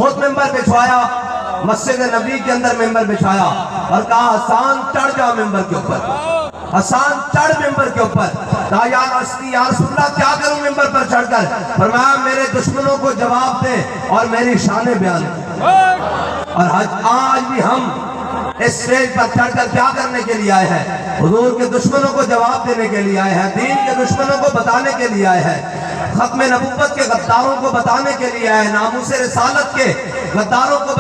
خود ممبر بچھوایا، مسجد نبی کے اندر ممبر بچھایا اور کہا حسان چڑھ جا ممبر کے اوپر، حسان چڑھ ممبر کے اوپر۔ کہا یا رسول اللہ کیا کروں ممبر پر چڑھ کر؟ فرمایا میرے دشمنوں کو جواب دے اور میری شان بیان کر۔ اور آج بھی ہم اس سٹیج پر چڑھ کر کیا کرنے کے لیے آئے ہیں؟ حضور کے دشمنوں کو جواب دینے کے لیے آئے ہیں، دین کے دشمنوں کو بتانے کے لیے آئے ہیں، ختم نبوت کے غداروں کو بتانے کے لیے آئے ہیں، ناموس رسالت کے غداروں کو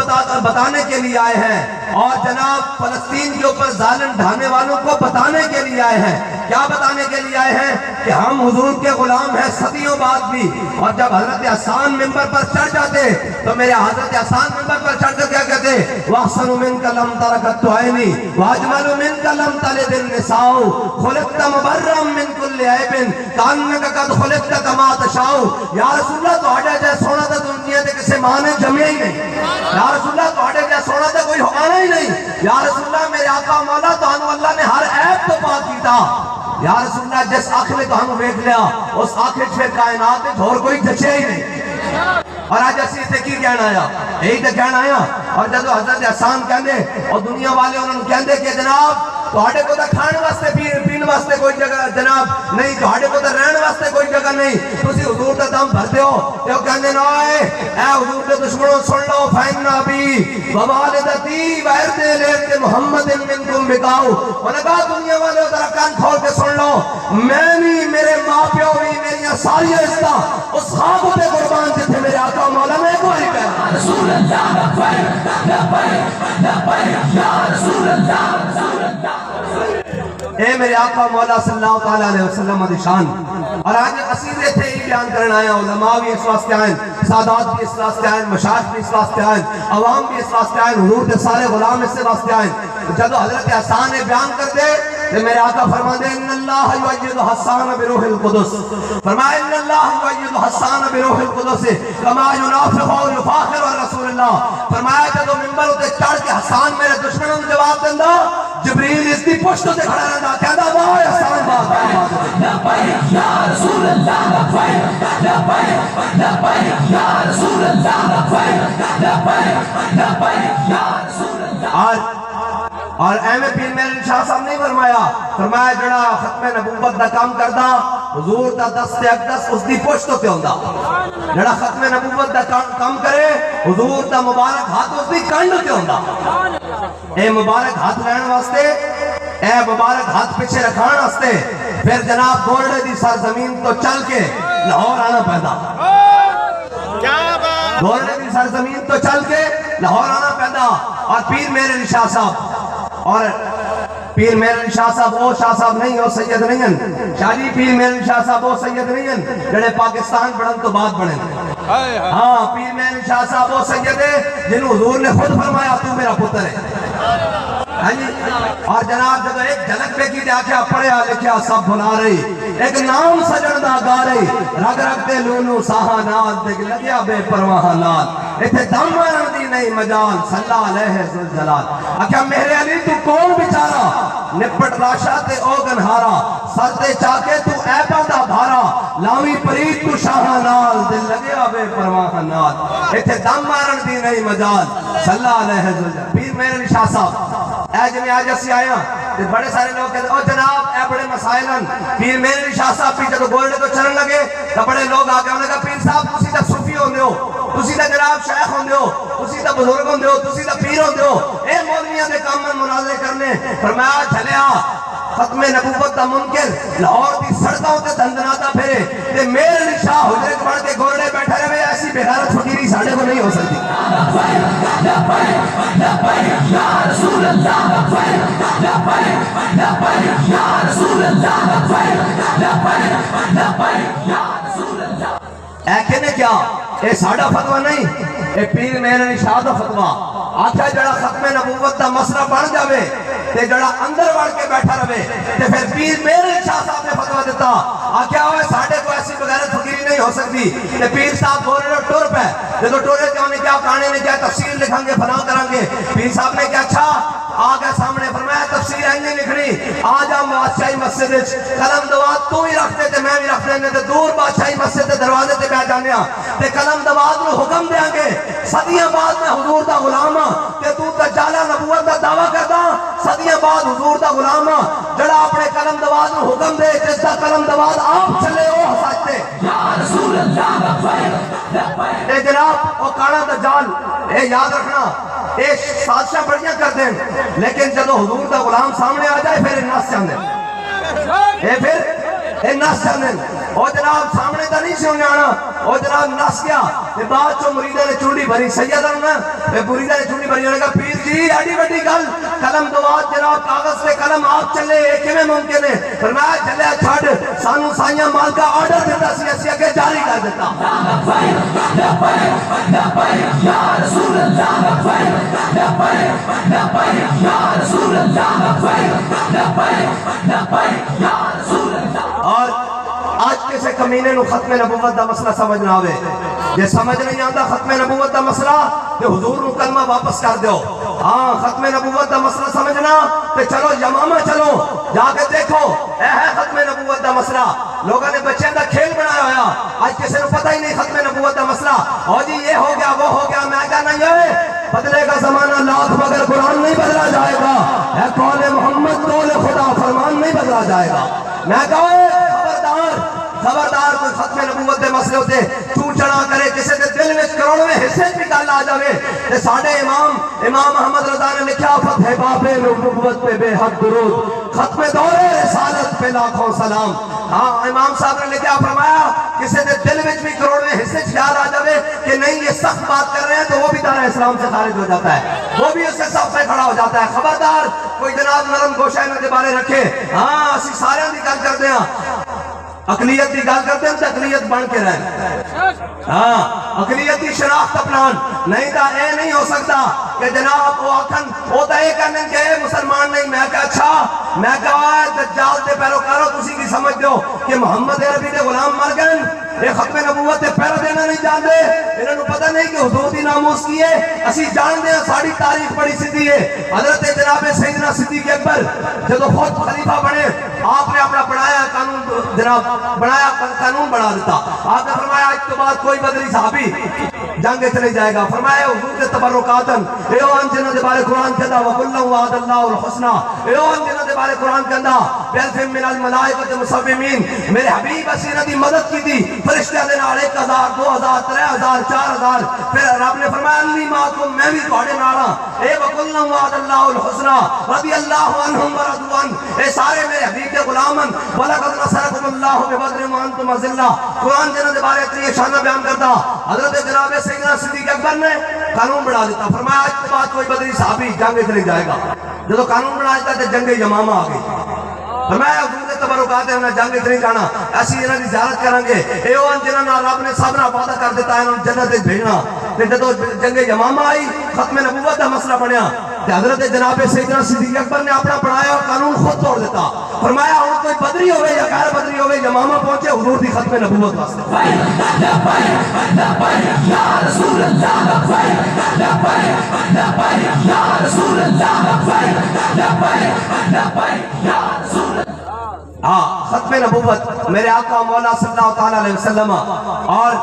بتانے کے لیے آئے ہیں، اور جناب فلسطین کے اوپر ظالم ڈھانے والوں کو بتانے کے لیے آئے ہیں۔ کیا بتانے کے لیے آئے ہیں؟ کہ ہم حضور کے غلام ہیں صدیوں بعد بھی۔ اور جب حضرت حسان ممبر پر چڑھ جاتے تو میرے حضرت حسان ممبر پر چڑھ کر کیا کہتے؟ وَأَحْسَنُ مِنْكَ لَمْ تَرَكَتْ عَيْنِي وَأَجْمَلُ مِنْكَ لَمْ تَلِدِ النِّسَاءُ خُلِقْتَ مُبَرًّا مِنْ كُلِّ عَيْبٍ كَأَنَّكَ قَدْ خُلِقْتَ كَمَا تَشَاءُ۔ یا رسول اللہ تہاڈا جے سونا تے دنیا تے کسے ماں نے جمیا ہی نہیں۔ یا رسول اللہ تہاڈے جے سونا تے کوئی ہونا ہی نہیں۔ یا رسول اللہ میرے آقا مولا تانوں اللہ نے ہر عیب تو پاک کیتا۔ یا رسول اللہ جس آنکھ نے تانوں ویکھ لیا اس آنکھ وچ پھر کائنات وچ ہور کوئی جچیا ہی نہیں۔ اور آج اسی اتنے کی کہنا آیا؟ یہی تو کہنا آیا۔ اور جب حضرت حسان کہندے اور دنیا والے انہوں نے کہندے کہ جناب تہاڈے کو تو کھان واسطے پین واسطے کوئی جگہ جناب نہیں، تہاڈے کو تو رہن واسطے کوئی جگہ نہیں، تسی حضور دا دم بھر دیو۔ تے وہ کہندے نا اے حضور دے دشمنوں سن لو، فإن أبي ووالدتي وعرض ليلة محمد منكم بقاء۔ انہوں نے کہا دنیا والے ذرا کان کھول کے سن لو، میں بھی میرے ماں پیو بھی میری ساری عزتاں اس خواب پہ قربان جتھے میرے آقا مولا نے ایک وہی کہا رسول اللہ یا رسول اللہ۔ اے میرے آقا مولا صلی اللہ علیہ وسلم دی شان۔ اور آج قصیدے تھے ہی بیان کرنا آیا، علماء بھی اس واسطے آئیں، سادات بھی اس واسطے آئیں، مشاہد بھی اس واسطے آئیں، عوام بھی اس واسطے آئیں، حضور کے سارے غلام اس واسطے آئیں۔ جب حضرت حسان نے بیان کر دے کہ میرے آقا فرما دے ان اللہ یؤید حسان بروح القدس، فرمایا ان اللہ یؤید حسان بروح القدس کما ینافخ و یفاخر رسول اللہ۔ فرمایا جب ممبر اتے چڑھ کے حسان میرے دشمنوں نے جواب دیندا، جبریل اس دی پشت تے کھڑا رہندا کہندا واہ حسان بات لبیک یا رسول اللہ لبیک لبیک لبیک یا رسول اللہ لبیک لبیک لبیک یا رسول اللہ۔ اور ایم پیر میرے شاہ صاحب نہیں فرمایا جڑا ختم نبوت دا کام کردا حضور دا دست اقدس اس دی پشت تے ہوندا، جڑا ختم نبوت دا کام کرے حضور دا مبارک ہاتھ اس دی کنڈ تے ہوندا۔ اے مبارک ہاتھ لین واسطے، اے مبارک ہاتھ پیچھے رکھان واسطے پھر جناب گولڈے دی سرزمین تو چل کے لاہور آنا پیدا، گولڈے دی سرزمین تو چل کے لاہور آنا پیدا۔ اور پیر میرے شاہ صاحب، اور پیر میرے شاہ صاحب وہ شاہ صاحب نہیں، وہ سید نہیں ہیں شاہ جی، پیر میرے شاہ صاحب وہ سید نہیں ہیں جڑے پاکستان بڑھن تو بعد بڑھن۔ ہاں پیر میرے شاہ صاحب وہ سید ہے جنہوں حضور نے خود فرمایا تو میرا پتر ہے۔ اور جناب جب ایک جھلک پہ کی دے آکھیا پڑھیا لکھیا سب بھلا رہی، ایک نام سجن دا گا رہی، رگ رگ دے لونو ساہا نال دیکھ لگیا بے پرواہ لال، ایتھے دم مارن دی نہیں مجال صلی علیہ ذوالجلال۔ آکھیا میرے علی تو کون بیچارا نپٹ راشا تے او گنہارا، سر تے چاکے تو ایپا دا بھارا، لاوی پرید تو شاہا نال دل لگیا بے پرواہ نال، ایتھے دم مارن دی نہیں مجال صلی علیہ ذوالجلال۔ پیر میرے شاہ صاحب اے جنہیں آج اسی آیا تو بڑے سارے لوگ کہتے ہیں او جناب اے بڑے مسائلن پیر میرے شاہ صاحب پیچھے تو گولڈے تو چلن لگے تو بڑے لوگ آگے انہوں نے کہا پیر صاحب تسی تا صوفی ہوندے ہو، تسی تا جناب شیخ ہوندے ہو، تسی تا بزرگ ہوندے ہو، تسی تا پیر ہوندے ہو، اے مولویاں دے کام میں مناظرے کرنے۔ فرمایا چلیا ختم نبوت دا منکر لاہور دی سڑکوں تے دندناتا پھرے تے میرے شاہ حجرے کے بڑھ کے گولڈے بیٹھے رہے، ایسی بغیرت فقیری ساڑھے کو نہیں ہو سکتی۔ یا رسول اللہ یا رسول اللہ اے کہنے کیا اے ساڑھا فتوہ نہیں، اے پیر میرے شاہ دا فتوہ آکھا جڑا ختم نبوت دا مسئلہ بڑھ جاوے تے جڑا اندر بڑھ کے بیٹھا رہے تے پھر پیر میرے شاہ صاحب نے فتوہ دیتا آکھا ہوئے ساڑھے کو ایسی بغیرت فقیری نہیں ہو سکتی۔ تے پیر صاحب بولے لو ٹور پہ جدو ٹورے کیا انہیں کیا کہانے نے کیا تفسیر لکھیں گے فنا کریں گے، پیر صاحب نے کیا اچھا آگے سامنے فرمایا تفسیر ہے نہیں لکھنی، آجا بادشاہی مسجد قلم دواد تو ہی رکھتے تے میں بھی رکھنے نے تے دور بادشاہی مسجد دے دروازے تے بیٹھ جانے تے قلم دواد نو حکم دیاں گے صدیاں بعد میں حضور دا غلام تے تو دجالہ نبوت دا دعویٰ کردا صدیاں بعد حضور دا غلام جڑا اپنے قلم دواد نو حکم دے جس دا قلم دواد آپ چلے او سچتے یا رسول اللہ اے جناب او کانا دجال اے یاد رکھنا اے سازشاں بڑیاں کر دیں لیکن جدو حضور دا غلام سامنے آ جائے پھر نس جاندے اے پھر نس جاندے او جناب سامنے تا نہیں سن جانا او جناب نس گیا تے بعد چوں مریدہ نے چونڈی بھری سیدہ نے مریدہ نے چونڈی بھری نے کہا پیر جی ایڈی بڑی گل قلم دواد جناب کاغذ پہ قلم آپ چلے کیویں ممکن ہے فرمایا چلے چھڑ سانو سائیاں مال کا آرڈر دیتا سی اسی اگے جاری کر دیتا یا رسول اللہ یا رسول اللہ اور آج کسے کمینے نو ختم نبوت دا مسئلہ سمجھ نہ آوے جے سمجھ نہیں آتا ختم نبوت دا مسئلہ تے حضور نو کلمہ واپس کر دیو ہاں ختم نبوت دا مسئلہ سمجھنا تے چلو یمامہ چلو جا کے دیکھو اے ہے ختم نبوت دا مسئلہ لوگوں نے بچے دا کھیل بنایا ہویا آج کسی نے پتہ ہی نہیں ختم نبوت دا مسئلہ اور جی یہ ہو گیا وہ ہو گیا میں کہا نہیں ہے بدلے کا زمانہ لاکھ مگر قرآن نہیں بدلا جائے گا اے قول محمد قول خدا فرمان نہیں بدلا جائے گا میں کہا خبردار کوئی ختم نبوت دے مسئلے ہوتے تو چڑھا کرے کسی دے دل میں کروڑویں حصے بھی گل آ جاوے تے ساڈے امام محمد رضا نے لکھا فتح باب نبوت پہ بے حد درود ختم دور رسالت پہ لاکھوں سلام ہاں امام صاحب نے لکھا فرمایا کسی دے دل میں بھی کروڑویں حصے خیال آ جاوے کہ نہیں یہ سخت بات کر رہے ہیں تو وہ بھی دار اسلام سے خارج ہو جاتا ہے وہ بھی اس سے سب سے کھڑا ہو جاتا ہے خبردار کوئی جناب نرم گوشہ انہوں دے بارے رکھے ہاں اسی سارے دی گل کرتے ہیں اقلیت دی گل کرتے ہیں تو اقلیت بن کے رہے ہاں اقلیتی شناخت اپنان نہیں تا اے نہیں ہو سکتا کہ جناب وہ آکھن وہ تا اے کرنے کہ اے مسلمان نہیں میں کہا اچھا میں کہا دجال دے پیروکارو تسی کی سمجھ دو کہ محمد عربی دے غلام مر گئے یہ ختم نبوت پہلا دینا نہیں جانتے انہوں نے پتہ نہیں کہ حدود ہی ناموس کی ہے اسی جان دیں ساڑھی تاریخ بڑی صدی ہے حضرت جناب سیدنا صدیق اکبر جب خود خلیفہ بنے آپ نے اپنا بنایا قانون جناب بنایا قانون بنا دیتا آپ نے فرمایا آج کے بعد کوئی بدری صحابی جنگ چلے جائے گا فرمایا حضور کے تبرکاتن ایوان جنہ دے بارے قرآن کہتا وَقُلَّهُ وَعَدَ اللَّهُ الْحُسْنَى ایوان جنہ دے بارے قرآن کہتا بِالْفِمْ مِنَ الْمَلَائِقَةِ مُصَوِّمِينَ میرے حبیب اسیرہ دی مدد کی تھی فرشتہ دے نال 1000 2000 3000 4000 پھر رب نے فرمایا انی معکم میں بھی تواڈے نال ہاں اے وَقُلَّهُ وَعَدَ اللَّهُ الْحُسْنَى رضی اللہ عنہم ورضوا عنہ اے سارے میرے حبیب کے غلامن وَلَقَدْ نَصَرَكُمُ اللَّهُ بِبَدْرٍ وَأَنْتُمْ أَذِلَّةٌ قرآن جنہ دے بارے اتنی شان بیان کرتا حضرت جناب سیدنا صدیق اکبر نے قانون بنا دیتا فرمایا آج کے بعد کوئی بدری صحابی جنگ چلے جائے گا جب قانون بنا دیتا تو جنگ یمامہ آ گئی فرمایا حضور دے تبرکات ہے انہیں جنگ اتنی جانا ایسی انہیں دی زیارت کریں گے ایوان جنہاں رب نے سب نے وعدہ کر دیتا ہے انہیں جنت بھیجنا کہ جب جنگ یمامہ آئی ختم نبوت کا مسئلہ بنیا کہ حضرت جناب سیدنا صدیق اکبر نے اپنا بنایا اور قانون خود توڑ دیتا فرمایا ہوں کوئی بدری ہوئے یا غیر بدری ہوئے یمامہ پہنچے حضور دی ختم نبوت واسطے یا رسول اللہ یا رسول اللہ ہاں ختم نبوت میرے آقا مولا صلی اللہ تعالیٰ علیہ وسلم اور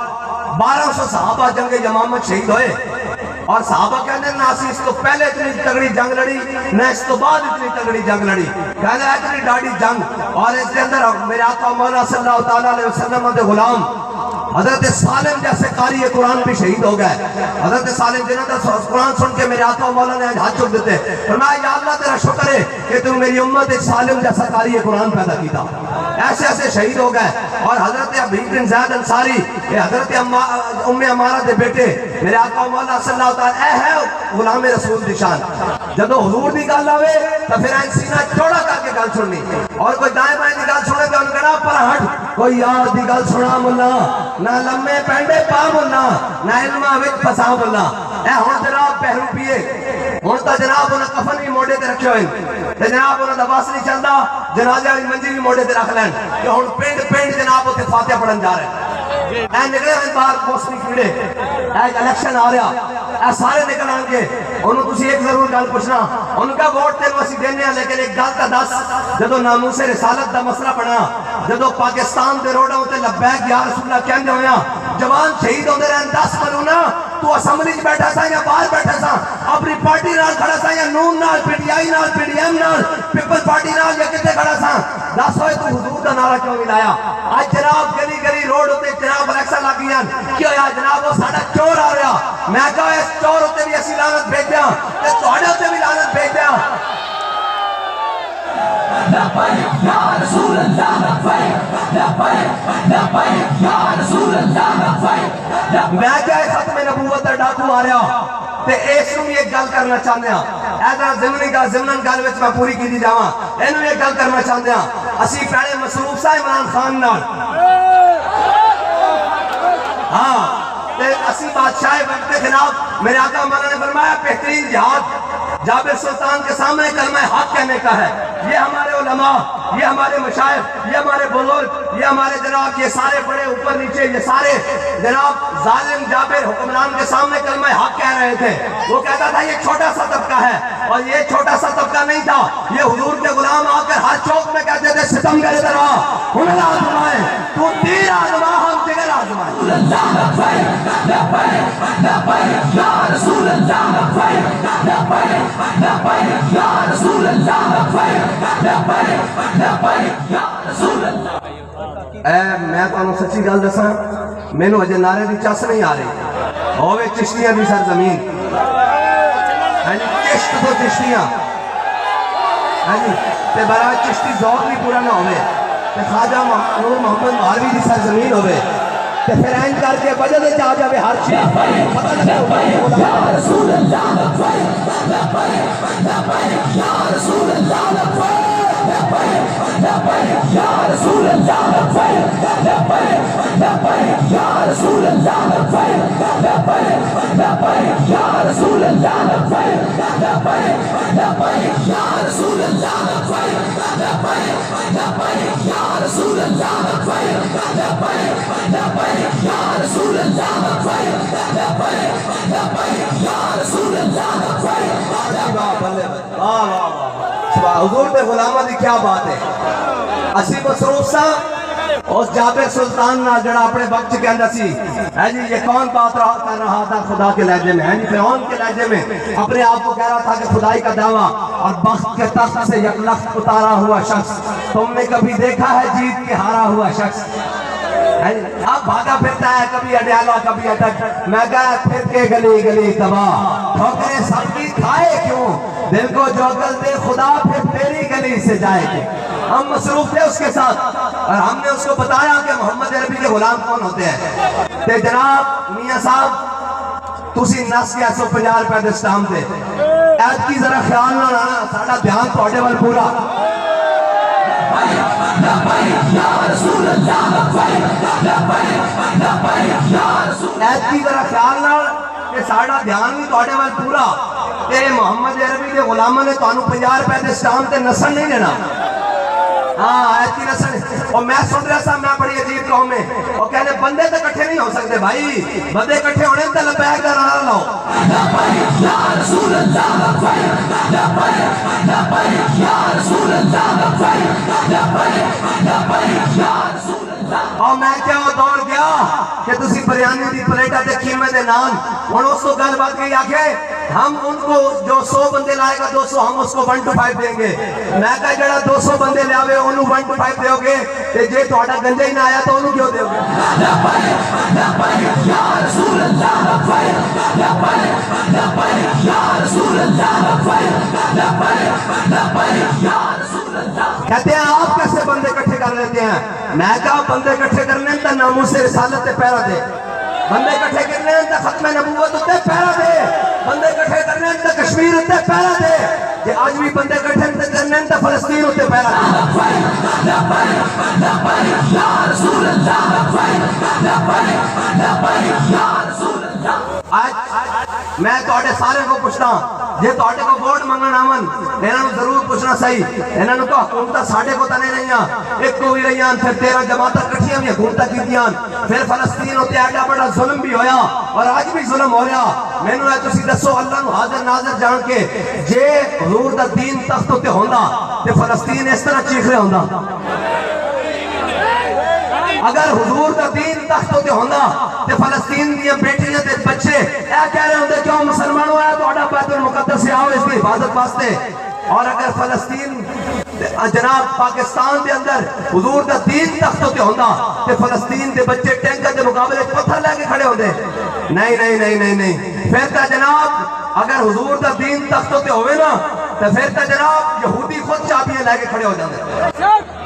1200 صحابہ جنگ یمامہ شہید ہوئے اور صحابہ کہنے نہ اسی اس کو پہلے اتنی تگڑی جنگ لڑی نہ اس کو بعد اتنی تگڑی جنگ لڑی کہنے اتنی ڈاڑی جنگ اور اس کے اندر میرے آقا مولا صلی اللہ تعالیٰ علیہ وسلم دے غلام حضرت سالم جیسے قاری قرآن بھی شہید ہو گئے حضرت سالم جنہوں نے قرآن سن کے میرے آقا مولا نے ہاتھ چک دیتے فرمایا یا اللہ تیرا شکر ہے کہ تو میری امت ایک سالم جیسا قاری قرآن پیدا کی تھا ایسے ایسے شہید ہو گئے اور حضرت حبیب بن زید انصاری حضرت ام عمارہ دے بیٹے میرے آقا مولا صلی اللہ تعالیٰ اے ہے غلام رسول دی شان جب حضور دی گل آوے تو پھر این سینہ چوڑا کر کے گل سننی اور کوئی دائیں بائیں دی گل سنے تو ان کہنا پر ہٹ کوئی یار دی گل سنا ملا نہ لمے پینڈے پا ملا نہ علمہ وچ پسا ملا اے ہون جناب پہرو پیے ہون تا جناب انہیں کفن بھی موڑے تے رکھے ہوئے تے جناب انہیں دباس نہیں چلتا جنازہ والی منجی بھی موڑے تے رکھ لین کہ ہون پینڈ جناب ہوتے فاتحہ پڑھن جا رہے ہیں اے نکلے ہیں باہر موسمی کیڑے، اے الیکشن آ رہا، اے سارے نکل آن گے، انہوں تسی ایک ضرور گل پوچھنا، انہوں کا ووٹ تینوں اسی دینے ہیں، لیکن ایک گل کا دس، جدو ناموس رسالت دا مسئلہ بنا، جدو پاکستان دے روڈوں تے لبیک یا رسول اللہ کہندے ہویا، جوان شہید ہوندے رہن 10 ملونا، تو اسمبلی چ بیٹھا سا یا باہر بیٹھا سا، اپنی پارٹی نال کھڑا سا یا نون نال، پی ٹی آئی نال، پی ڈی ایم نال، پیپل پارٹی نال یا کتے کھڑا سا، 10 ہوئے تو حضور دا نعرہ کیوں نہیں لایا؟ آج جناب گلی گلی روڈ ہوتے جناب الیکشن لگی ہیں، کیوں یا جناب وہ ساڑھا چور آ رہا، میں کہا اس چور ہوتے بھی اسی لعنت بھیج دیا، اس توڑے ہوتے بھی لعنت بھیج دیا۔ لبیک یا رسول اللہ لبیک لبیک یا رسول اللہ لبیک۔ میں کیا ختم نبوت دا ڈاکو آ رہا تے اس نوں ایک گل کرنا چاہندے ہاں، ایسا ضمن گل وچ میں پوری کیتی جاواں، اینوں ایک گل کرنا چاہندے ہاں، اسی پہلے مصروف سا عمران خان نال، ہاں تے اسی بادشاہ وقت کے خلاف میرے آقا مولا نے فرمایا بہترین جہاد جابر سلطان کے سامنے کلمہ حق کہنے کا ہے۔ یہ ہمارے علماء، یہ ہمارے مشائخ، یہ ہمارے بزرگ، یہ ہمارے جناب یہ سارے بڑے اوپر نیچے یہ سارے جناب ظالم جابر حکمران کے سامنے کلمہ حق کہہ رہے تھے۔ وہ کہتا تھا یہ چھوٹا سا طبقہ ہے، اور یہ چھوٹا سا طبقہ نہیں تھا، یہ حضور کے غلام آ کر ہر چوک میں کہتے تھے ستم کرے ذرا ہنر آزمائے، تو تیر آزما ہم جگر آزمائے۔ لبیک یا رسول اللہ لبیک لبیک یا رسول اللہ لبیک لبیک یا رسول اللہ۔ اے میں تو انہوں سچی گل دساں، میں نو اجے نعرے دی چس نہیں آ رہی، ہوئے چشتیاں دی سرزمین، چشت تو چشتیاں، تے برای چشتی ذوق بھی پورا نہ ہوئے، تے خواجہ نور محمد مہاروی دی سرزمین ہوئے، تے پھر این کر کے وجہ دے چاہ جاوے ہر چیز پتہ لگے یا رسول اللہ لبیک لبیک یا رسول اللہ لبیک لبیک یا رسول اللہ لبیک لبیک یا رسول اللہ لبیک لبیک یا رسول اللہ لبیک لبیک یا رسول اللہ لبیک لبیک یا رسول اللہ لبیک لبیک یا رسول اللہ لبیک لبیک یا رسول اللہ لبیک۔ حضور دے غلامہ دی کیا بات ہے؟ اسی مصروف سا اس جابر سلطان نہ جڑا اپنے وقت کے اندر سی، ہے جی یہ کون بات کر رہا تھا خدا کے لہجے میں، ہے جی فرعون کے لہجے میں، اپنے آپ کو کہہ رہا تھا کہ خدائی کا دعویٰ اور بخت کے تخت سے یک لخت اتارا ہوا شخص، تم نے کبھی دیکھا ہے جیت کے ہارا ہوا شخص؟ اب بھاگا پھرتا ہے کبھی اڈیالہ کبھی اٹک، میں کہا پھر کے گلی گلی تباہ، ٹھوکریں سب کی کھائے کیوں، دل کو جو گل دے خدا پھر تیری گلی سے جائے گی۔ ہم مصروف تھے اس کے ساتھ اور ہم نے اس کو بتایا کہ محمد عربی کے غلام کون ہوتے ہیں، تے جناب میاں صاحب تسی نس کے 150 روپے دے سٹام دے، ایت کی ذرا خیال نہ لانا، ساڑھا دھیان توڑے وال پورا۔ لبیک یا رسول اللہ لبیک لبیک یا رسول اللہ۔ ایت کی ذرا خیال نہ کہ ساڑھا دھیان بھی توڑے وال پورا، تے محمد عربی کے غلامہ نے تانوں 50 روپے دے سٹام تے نسل نہیں لینا، ہاں ایت کی نسل۔ اور میں سن رہا سا میں بڑی عجیب قوم میں، اور کہنے بندے تے کٹھے نہیں ہو سکتے بھائی، بندے کٹھے ہونے تے لبیک کا نعرہ لاؤ۔ لبیک یا رسول اللہ لبیک لبیک یا رسول اللہ لبیک لبیک یا رسول اللہ۔ اور میں کیا وہ دوڑ گیا کہ تسی بریانی دی پلیٹا تے قیمے دے نان، اور اس کو گل بات کی آکھے ہم ان کو جو 100 بندے لائے گا 200 ہم اس کو 1 to 5 دیں گے، میں کہا جڑا 200 بندے لے آوے انہوں 1 to 5 دے ہوگے، تے جے توڑا گنجے ہی نہ آیا تو انہوں کیوں دے ہوگے؟ لبیک یا رسول اللہ لبیک لبیک یا رسول اللہ لبیک یا رسول اللہ۔ کہتے ہیں آپ کیسے بندے کٹھے کر لیتے ہیں؟ میں کہا بندے کٹھے کرنے تا ناموس رسالت تے پیرا دے، بندے کٹھے کرنے تا ختم نبوت تے پیرا دے، بندے کٹھے کرنے تا کشمیر تے پیرا دے، کہ آج بھی بندے کٹھے کرنے تا فلسطین تے پیرا دے۔ لبیک یا رسول اللہ لبیک یا رسول اللہ۔ آج میں توڑے سارے کو پوچھتا ہوں، جے توڑے کو ووٹ منگن آمن انہاں نو ضرور پوچھنا صحیح، انہاں نو کہ حکومتہ ساڑھے کو تنے نہیں ہیں، ایک کو بھی رہی ہیں، پھر 13 جماعتہ کٹھی اچھیاں بھی حکومتیں کیتیاں پھر فلسطین ہوتے ایڈا بڑا ظلم بھی ہویا اور آج بھی ظلم ہو رہا مینوں ہے تسی دسو اللہ نو حاضر ناظر جان کے جے حضور دا دین تخت تے ہوندا تے فلسطین اس طرح چیخ رہا ہوندا اگر حضور دا دین تخت تے ہوندا تے فلسطین دی بیٹیاں تے بچے اے کہہ رہے ہوندے کیوں مسلمانوں ہے تہاڈا بیت المقدس سے آؤ اس دی حفاظت واسطے اور اگر فلسطین جناب پاکستان دے اندر حضور دا دین تخت تے ہوندا تے فلسطین دے بچے ٹینکر دے مقابلے پتھر لے کے کھڑے ہوندے نہیں نہیں نہیں نہیں نہیں پھر تے جناب اگر حضور دا دین تخت تے ہوئے نا تے پھر تے جناب یہودی خود چابیاں لے کے کھڑے ہو جاندے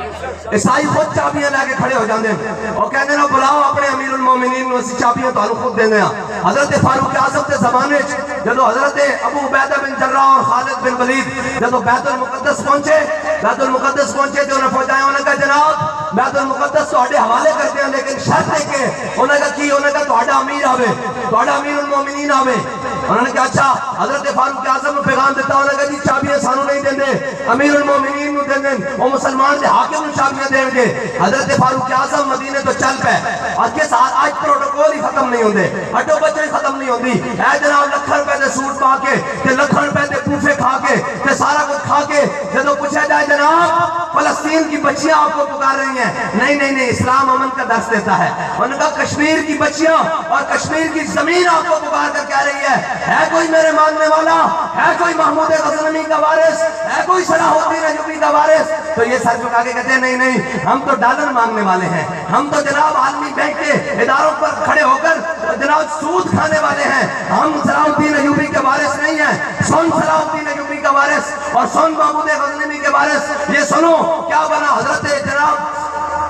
عیسائی خود چابیاں لے کے کھڑے ہو جاندے اور کہندے نا بلاؤ اپنے امیر المومنین نو اسی چابیاں تانوں خود دیندے ہاں حضرت فاروق اعظم دے زمانے وچ جدوں حضرت ابو عبیدہ بن جراح اور خالد بن ولید جدوں بیت المقدس پہنچے تے انہوں نے فوجائیں انہوں نے کہا جناب بیت المقدس تہاڈے حوالے کرتے ہیں لیکن شرط ہے کہ انہوں نے کہا کی انہوں نے کہا تہاڈا امیر آوے تہاڈا امیر المومنین آوے انہوں نے کہا اچھا حضرت فاروق اعظم نے پیغام دیتا انہوں نے کہا جی چابیاں سانوں نہیں دیندے امیر المومنین نو دیندے وہ مسلمان دے حاکم نو چابیاں دین گے حضرت فاروق اعظم مدینے تو چل پے آج پروٹوکول ہی ختم نہیں ہوندے ہڈو بچے ختم نہیں ہوندی اے جناب لکھاں روپے دے سوٹ پا کے تے لکھاں روپے دے پوفے کھا کے تے سارا کچھ کھا کے جدوں پوچھا جائے جناب فلسطین کی بچیاں آپ کو پکار رہی ہیں نہیں نہیں نہیں اسلام امن کا درس دیتا ہے انہوں نے کہا کشمیر کی بچیاں اور کشمیر کی زمین آپ کو پکار کر کہہ رہی ہے کوئی میرے ماننے والا ہے کوئی محمود غزنوی کا وارث ہے کوئی صلاح الدین ایوبی کا وارث تو یہ سر جھکا کے کہتے ہیں نہیں نہیں ہم تو ڈالر مانگنے والے ہیں ہم تو جناب عالمی بینک کے اداروں پر کھڑے ہو کر جناب سود کھانے والے ہیں ہم صلاح الدین ایوبی کے وارث نہیں ہیں سن صلاح الدین ایوبی کا وارث اور سن محمود غزنوی کے وارث یہ سنو کیا بنا حضرت جناب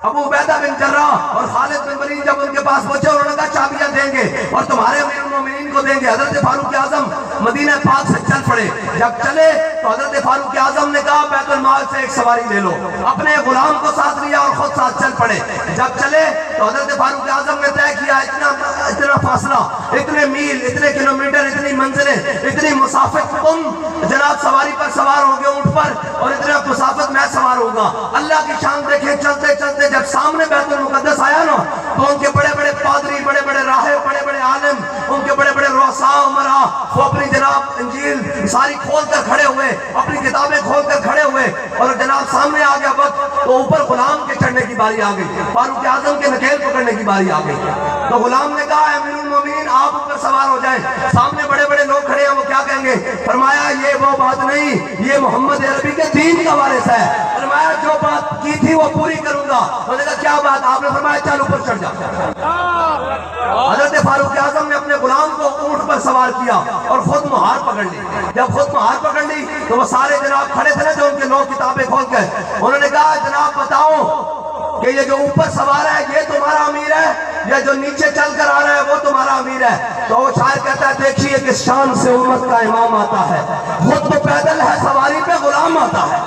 ابو عبیدہ بن جراح اور خالد بن ولید جب ان کے پاس پہنچے انہوں نے کہا چابیاں دیں گے اور تمہارے امیر المومنین کو دیں گے حضرت فاروق اعظم مدینہ پاک سے چل پڑے جب چلے تو حضرت فاروق اعظم نے کہا بیت المال سے ایک سواری لے لو اپنے غلام کو ساتھ لیا اور خود ساتھ چل پڑے جب چلے تو حضرت فاروق اعظم نے طے کیا اتنا فاصلہ اتنے میل اتنے کلومیٹر اتنی منزلیں اتنی مسافت تم جناب سواری پر سوار ہوگے اونٹ پر اور اتنا مسافت میں سوار ہوگا اللہ کی شان دیکھیں چلتے چلتے جب سامنے بیت المقدس آیا نا تو ان کے بڑے بڑے پادری بڑے بڑے راہب بڑے بڑے عالم ان کے بڑے بڑے رؤساء امراء وہ اپنی جناب انجیل ساری کھول کر کھڑے ہوئے اپنی کتابیں کھول کر کھڑے ہوئے اور جناب سامنے آ گیا وقت تو اوپر غلام کے چڑھنے کی باری آ گئی فاروق اعظم کے نکیل پکڑنے کی باری آ گئی تو غلام نے کہا امیر المومنین آپ اوپر سوار ہو جائیں سامنے بڑے بڑے لوگ کھڑے ہیں وہ کیا کہیں گے فرمایا یہ وہ بات نہیں یہ محمد عربی کے دین کا وارث ہے فرمایا جو بات کی تھی وہ پوری کروں گا انہوں نے کہا کیا بات آپ نے فرمایا چل اوپر چڑھ جا حضرت فاروق اعظم نے اپنے غلام کو اونٹ پر سوار کیا اور خود مہار پکڑ لی جب خود مہار پکڑ لی تو وہ سارے جناب کھڑے تھے جو ان کے لوگ کتابیں کھول کے انہوں نے کہا جناب بتاؤ کہ یہ جو اوپر سوار ہے یہ تمہارا امیر ہے یا جو نیچے چل کر آ رہا ہے وہ تمہارا امیر ہے تو وہ شاعر کہتا ہے دیکھیے کس شان سے امت کا امام آتا ہے خود تو پیدل ہے سواری پہ غلام آتا ہے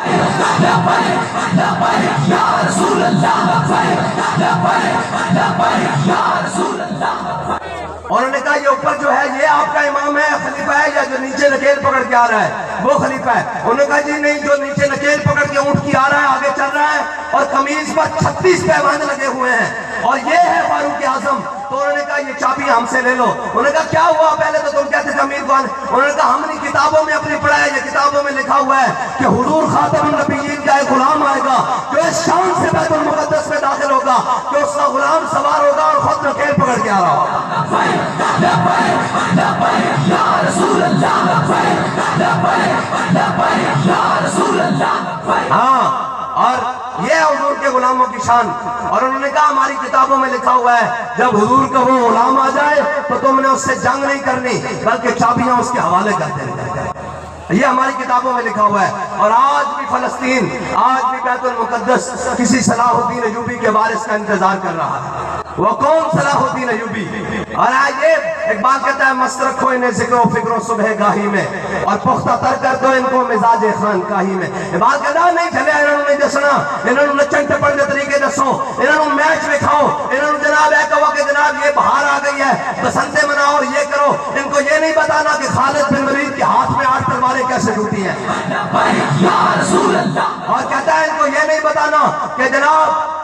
اور انہوں نے کہا یہ اوپر جو ہے یہ آپ کا امام ہے خلیفہ ہے یا جو نیچے نکیل پکڑ کے آ رہا ہے وہ خلیفہ ہے انہوں نے کہا جی نہیں جو نیچے نکیل پکڑ کے اونٹ کی آ رہا ہے آگے چل رہا ہے اور قمیض پر 36 پیوند لگے ہوئے ہیں اور یہ ہے فاروق اعظم تو انہوں نے کہا یہ چابی ہم سے لے لو انہوں نے کہا کیا ہوا پہلے تو تم کہتے تھے امیر کون انہوں نے کہا ہم نے کتابوں میں اپنی پڑھا ہے یہ کتابوں میں لکھا ہوا ہے کہ حضور خاتم النبیین کا ایک غلام آئے گا جو اس شان سے بیت المقدس میں داخل ہوگا کہ اس کا غلام سوار ہوگا اور خود نکیل پکڑ کے آ رہا ہوگا ہاں اور یہ حضور کے غلاموں کی شان اور انہوں نے کہا ہماری کتابوں میں لکھا ہوا ہے جب حضور کا وہ غلام آ جائے تو تم نے اس سے جنگ نہیں کرنی بلکہ چابیاں اس کے حوالے کر دیں یہ ہماری کتابوں میں لکھا ہوا ہے اور آج بھی فلسطین آج بھی بیت المقدس کسی صلاح الدین ایوبی کے وارث کا انتظار کر رہا ہے وہ کون صلاح الدین ایوبی اور آج یہ ایک بات کہتا ہے مست رکھو انہیں ذکر و فکر و صبح گاہی میں اور پختہ تر کر دو ان کو مزاج خان کاہی میں یہ بات کہتا ہے نہیں چلے انہوں نے دسنا انہوں نے نچن ٹپن کے طریقے دسو انہوں نے میچ دکھاؤ انہوں نے جناب ہے کہو کہ جناب یہ بہار آ گئی ہے بسنتے مناؤ اور یہ کرو ان کو یہ نہیں بتانا کہ خالد بن ولید کے ہاتھ میں 8 تلواریں کیسے ٹوٹی ہیں اور کہتا ہے ان کو یہ نہیں بتانا کہ جناب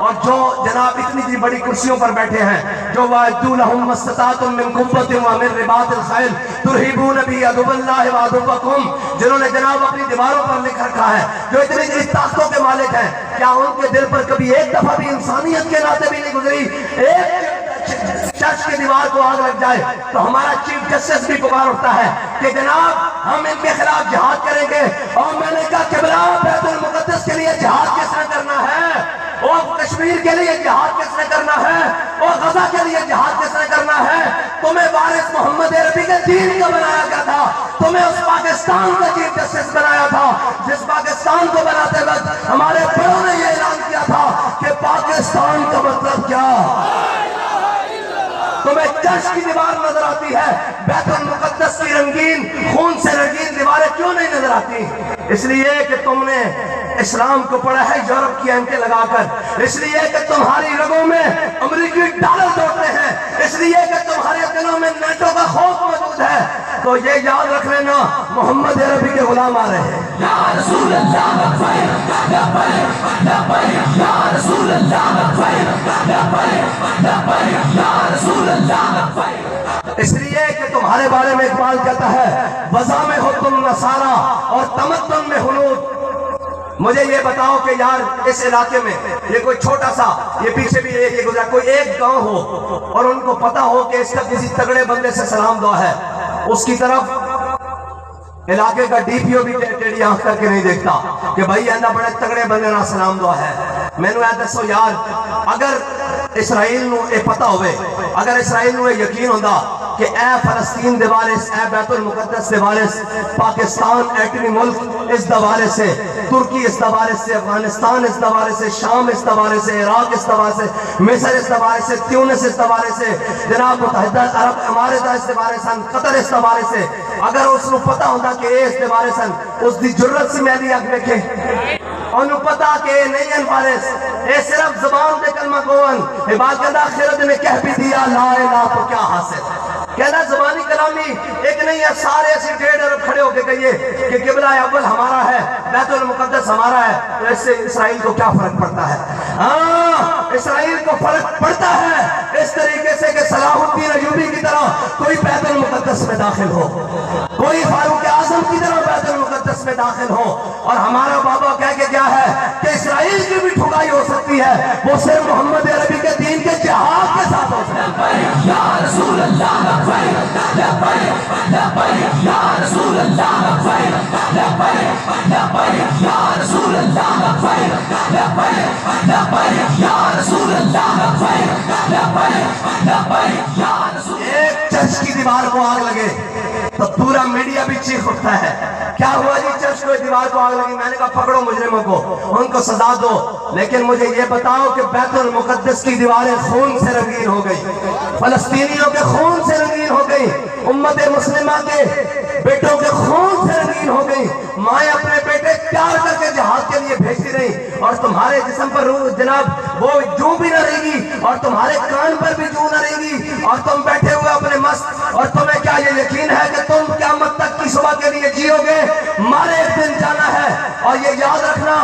اور جو جناب اتنی بڑی کرسیوں پر بیٹھے ہیں، جو وَأَعِدُّوا لَهُم مَّا اسْتَطَعْتُم مِّن قُوَّةٍ وَمِن رِّبَاطِ الْخَيْلِ تُرْهِبُونَ بِهِ عَدُوَّ اللَّهِ وَعَدُوَّكُمْ، جنہوں نے جناب اپنی دیواروں پر لکھ رکھا ہے، جو اتنی طاقتوں کے مالک ہیں، کیا ان کے دل پر کبھی ایک دفعہ بھی انسانیت کے ناطے بھی نہیں گزری؟ ایک چرچ کی دیوار کو آگ لگ جائے تو ہمارا چیف جسٹس بھی پکار اٹھتا ہے کہ جناب ہم ان کے خلاف جہاد کریں گے۔ اور میں نے کہا قبلہ بیت المقدس کے لیے جہاد کس نے کرنا ہے؟ اور کشمیر کے لیے جہاد کس نے کرنا ہے؟ اور غزہ کے لیے جہاد کس نے کرنا ہے؟ تمہیں وارث محمد عربی کے دین کا بنایا گیا تھا، تمہیں اس پاکستان کا چیف جسٹس بنایا تھا جس پاکستان کو بناتے وقت ہمارے بڑوں نے یہ اعلان کیا تھا کہ پاکستان کا مطلب کیا؟ تمہیں چرچ کی دیوار نظر آتی ہے، بیت المقدس کی رنگین خون سے رنگین دیواریں کیوں نہیں نظر آتی؟ اس لیے کہ تم نے اسلام کو پڑھا ہے یورپ کی اینٹیں لگا کر، اس لیے کہ تمہاری رگوں میں امریکی ڈالر دوڑتے ہیں، اس لیے کہ تمہارے دلوں میں نیٹو کا خوف موجود ہے۔ تو یہ یاد رکھ لینا محمد عربی کے غلام آ رہے ہیں۔ یا رسول اللہ لبیک لبیک لبیک یا رسول اللہ لبیک لبیک لبیک یا رسول اللہ لبیک۔ اس لیے کہ تمہارے بارے میں اقبال کہتا ہے وضع میں ہو تم نصارہ اور تمدن میں ہنود۔ مجھے یہ بتاؤ کہ یار اس علاقے میں یہ کوئی چھوٹا سا، یہ پیچھے بھی یہ گزرا، کوئی ایک گاؤں ہو اور ان کو پتا ہو کہ اس کا کسی تگڑے بندے سے سلام دعا ہے، اس کی طرف علاقے کا ڈی پی او بھی ٹیڑھی آنکھ کر کے نہیں دیکھتا کہ بھائی اینا بڑے تگڑے بندے نہ سلام دعا ہے۔ میں نے دسو یار اگر اسرائیل نو اے پتا ہوئے، اگر اسرائیل نو اے یقین ہوندہ کہ اے فلسطین دے وارث، اے بیت المقدس دے وارث، پاکستان ایٹمی ملک اس دوارے سے، ترکی اس دوارے سے، افغانستان اس دوارے سے، شام اس دوارے سے، عراق اس دوارے سے، مصر اس دوارے سے، تیونس اس دوارے سے، جناب متحدہ عرب امارات اس دوارے سے، قطر اس دوارے سے، اگر اس نو پتا ہوندہ کہ اے اس دوارے سے، اس دی جرت سے میلی آگ دیکھے، انہوں پتا کہ اے نہیں ان وارث، اے صرف زبان دے کلمہ گون، عبادت آخرت نے کہہ بھی دیا لا الہ تو کیا حاصل؟ کہنا زبانی کلامی ایک نہیں ہے، سارے ایسی 1.5 ارب کھڑے ہو کے کہیے کہ قبلہ اول ہمارا ہے، بیت المقدس ہمارا ہے، تو اس سے اسرائیل کو کیا فرق پڑتا ہے؟ ہاں اسرائیل کو فرق پڑتا ہے اس طریقے سے کہ صلاح الدین ایوبی کی طرح کوئی بیت المقدس میں داخل ہو، کوئی فاروق اعظم کی طرح بیت المقدس میں داخل ہو، اور ہمارا بابا کہہ کے کیا ہے کہ اسرائیل کی بھی ٹھگائی ہو سکتی ہے، وہ صرف محمد عربی کے دین کے جہاد کے ساتھ ہو سکتی ہے۔ یا رسول اللہ لبیک لبیک لبیک یا رسول اللہ لبیک لبیک لبیک یا رسول اللہ لبیک لبیک لبیک یا رسول اللہ لبیک لبیک لبیک یا رسول۔ ایک چرچ کی دیوار کو آگ لگے تو پورا میڈیا بھی چیخ اٹھتا ہے، کیا ہوا جی چرچ کو دیوار کو آگ لگی؟ میں نے کہا پکڑو مجرموں کو، ان کو سزا دو، لیکن مجھے یہ بتاؤ کہ بیت المقدس کی دیواریں خون سے رنگین ہو گئی، فلسطینیوں کے خون سے رنگین ہو گئی، امت مسلمہ کے بیٹوں کے خون سے رنگین ہو گئی، مائیں اپنے بیٹے پیار کر کے جہاد کے لیے بھیجتی رہی، اور تمہارے جسم پر جناب وہ جو بھی نہ رہے گی، اور تمہارے کان پر بھی جو نہ رہے گی، اور تم بیٹھے ہوئے اپنے مست، اور تمہیں کیا یہ یقین ہے کہ تم قیامت تک کی صبح کے لیے جیو گے؟ مارے ایک دن جانا ہے، اور یہ یاد رکھنا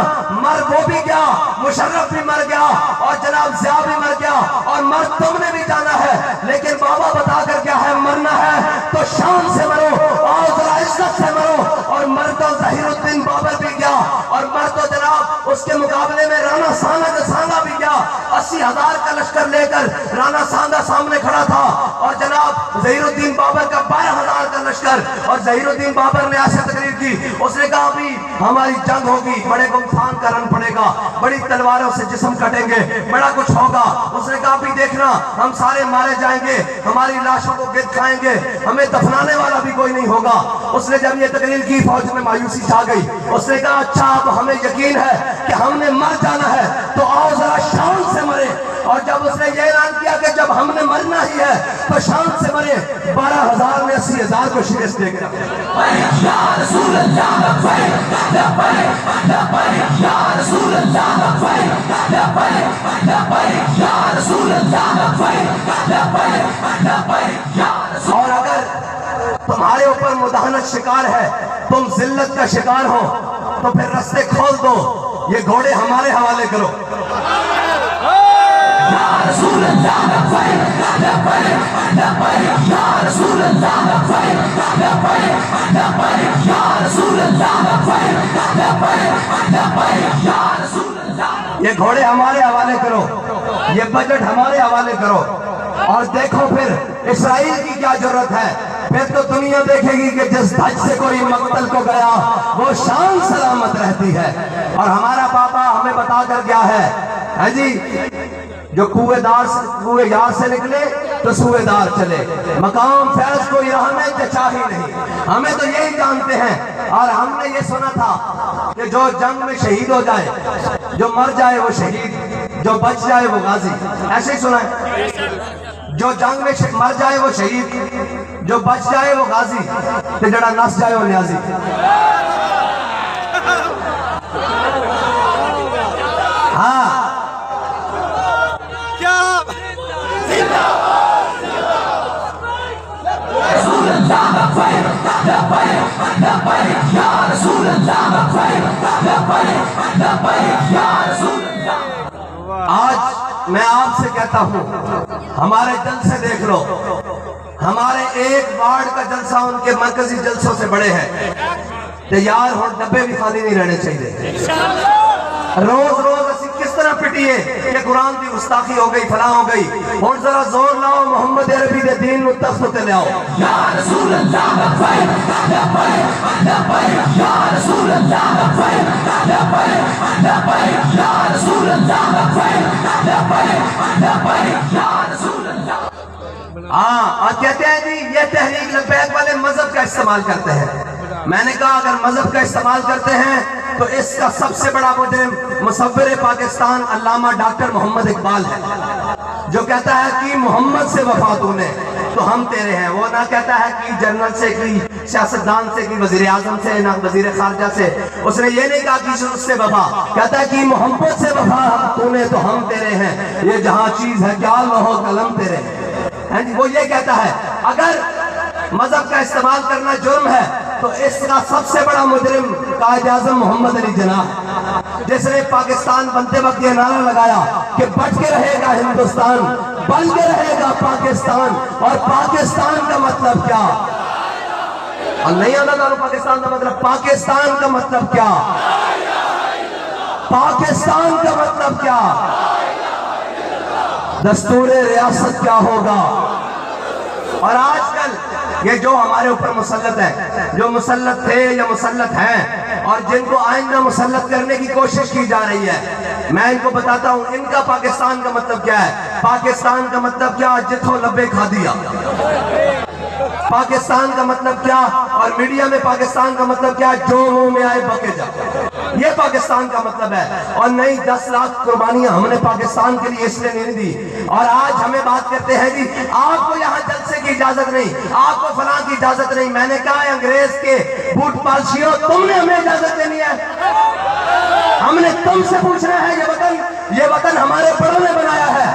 مر وہ بھی گیا، مشرف بھی مر گیا، اور جناب ضیاء بھی مر گیا، اور مر تم نے بھی جانا ہے، لیکن بابا بتا کر کیا ہے مرنا ہے تو شان سے مرو، اور ذرا عزت سے مرو، اور مر تو ظہیر الدین بابر بھی گیا، اور مر تو جناب اس کے مقابلے میں رانا سانگا بھی گیا، 80,000 کا لشکر لے کر رانا سانگا سامنے کھڑا تھا، اور جناب ظہیر الدین بابر کا 12,000 کا لشکر، اور ظہیر الدین بابر نے ایسے تقریر کی، اس نے کہا بھی ہماری جنگ ہوگی، بڑے گمفان کا رن پڑے گا، بڑی تلواروں سے جسم کٹیں گے، بڑا کچھ ہوگا، اس نے کہا بھی دیکھنا ہم سارے مارے جائیں گے، ہماری لاشوں کو گرد کھائیں گے، ہمیں دفنانے والا بھی کوئی نہیں ہوگا۔ اس نے جب یہ تقریر کی فوج میں مایوسی چھا گئی، اس نے کہا اچھا اب ہمیں یقین ہے کہ ہم نے مر جانا ہے تو آؤ ذرا شان سے مرے، اور جب اس نے یہ اعلان کیا کہ جب ہم نے مرنا ہی ہے تو شان سے مرے، 12,000 میں 80,000 کو شکست دے گیا۔ یا رسول اللہ لبیک لبیک لبیک یا رسول اللہ لبیک لبیک لبیک یا رسول اللہ لبیک لبیک لبیک یا رسول۔ اور اگر تمہارے اوپر مداہنت شکار ہے، تم ذلت کا شکار ہو، تو پھر رستے کھول دو، یہ گھوڑے ہمارے حوالے کرو۔ رسول اللہ لبیک لبیک لبیک یا رسول اللہ لبیک لبیک لبیک یا رسول اللہ لبیک لبیک لبیک یا رسول اللہ. یہ گھوڑے ہمارے حوالے کرو، یہ بجٹ ہمارے حوالے کرو، اور دیکھو پھر اسرائیل کی کیا ضرورت ہے. پھر تو دنیا دیکھے گی کہ جس دھج سے کوئی مقتل کو گیا وہ شان سلامت رہتی ہے. اور ہمارا پاپا ہمیں بتا کر گیا ہے جی، جو کوئے یار سے نکلے تو سوئے دار چلے. مقام فیض کوئی راہ میں چچا ہی نہیں، ہمیں تو یہی جانتے ہیں. اور ہم نے یہ سنا تھا کہ جو جنگ میں شہید ہو جائے، جو مر جائے وہ شہید، جو بچ جائے وہ غازی. ایسے ہی سنا ہے، جو جنگ میں مر جائے وہ شہید، جو بچ جائے وہ غازی، تے جڑا نس جائے وہ نیازی. ہاں رسول اللہ لبیک لبیک لبیک یا رسول اللہ لبیک لبیک لبیک یا رسول اللہ. آج میں آپ سے کہتا ہوں، ہمارے جلسے دیکھ لو، ہمارے ایک وارڈ کا جلسہ ان کے مرکزی جلسوں سے بڑے ہیں. تیار ہو، ڈبے بھی خالی نہیں رہنے چاہیے. روز روز اسی کس طرح پٹیے کہ قرآن کی گستاخی ہو گئی، فلاں ہو گئی. اور ذرا زور لاؤ، محمد عربی دے دین نو تخت تے لے آؤ. یا رسول اللہ لبیک لبیک لبیک یا رسول اللہ لبیک لبیک لبیک یا رسول اللہ لبیک لبیک لبیک یا رسول اللہ. ہاں، اور کہتے ہیں جی یہ تحریک لبیک والے مذہب کا استعمال کرتے ہیں. میں نے کہا اگر مذہب کا استعمال کرتے ہیں تو اس کا سب سے بڑا مجرم مصور پاکستان علامہ ڈاکٹر محمد اقبال ہے، جو کہتا ہے کہ محمد سے وفا تو نے تو ہم تیرے ہیں. وہ نہ کہتا ہے کہ جنرل سے، کہ سیاستدان سے، کہ وزیر اعظم سے، نہ وزیر خارجہ سے. اس نے یہ نہیں کہا کہ اس سے وفا، کہتا ہے کہ محمد سے وفا تو نے تو ہم تیرے ہیں. یہ جہاں چیز ہے کیا لوح و قلم تیرے ہیں. وہ یہ کہتا ہے اگر مذہب کا استعمال کرنا جرم ہے تو اس کا سب سے بڑا مجرم قائد اعظم محمد علی جناح ہے، جس نے پاکستان بنتے وقت یہ نعرہ لگایا کہ بچ کے رہے گا ہندوستان، بن کے رہے گا پاکستان. اور پاکستان کا مطلب کیا؟ اور نہیں آنا دارو پاکستان کا مطلب، پاکستان کا مطلب کیا؟ پاکستان کا مطلب کیا؟ دستور ریاست کیا ہوگا؟ اور آج کل یہ جو ہمارے اوپر مسلط ہے، جو مسلط تھے یا مسلط ہیں، اور جن کو آئندہ مسلط کرنے کی کوشش کی جا رہی ہے، میں ان کو بتاتا ہوں ان کا پاکستان کا مطلب کیا ہے. پاکستان کا مطلب کیا؟ جتھوں لبے کھا دیا. پاکستان کا مطلب کیا؟ اور میڈیا میں پاکستان کا مطلب کیا؟ جو منہ میں آئے بکے جا. یہ پاکستان کا مطلب ہے. اور نہیں 10 لاکھ قربانیاں ہم نے پاکستان کے لیے اس لیے نہیں دی. اور آج ہمیں بات کرتے ہیں جی آپ کو یہاں جلسے کی اجازت نہیں، آپ کو فلاں کی اجازت نہیں. میں نے کہا انگریز کے بوٹ پالشیوں، تم نے ہمیں اجازت دینی ہے؟ ہم نے تم سے پوچھنا ہے. یہ وطن ہمارے بڑوں نے بنایا ہے،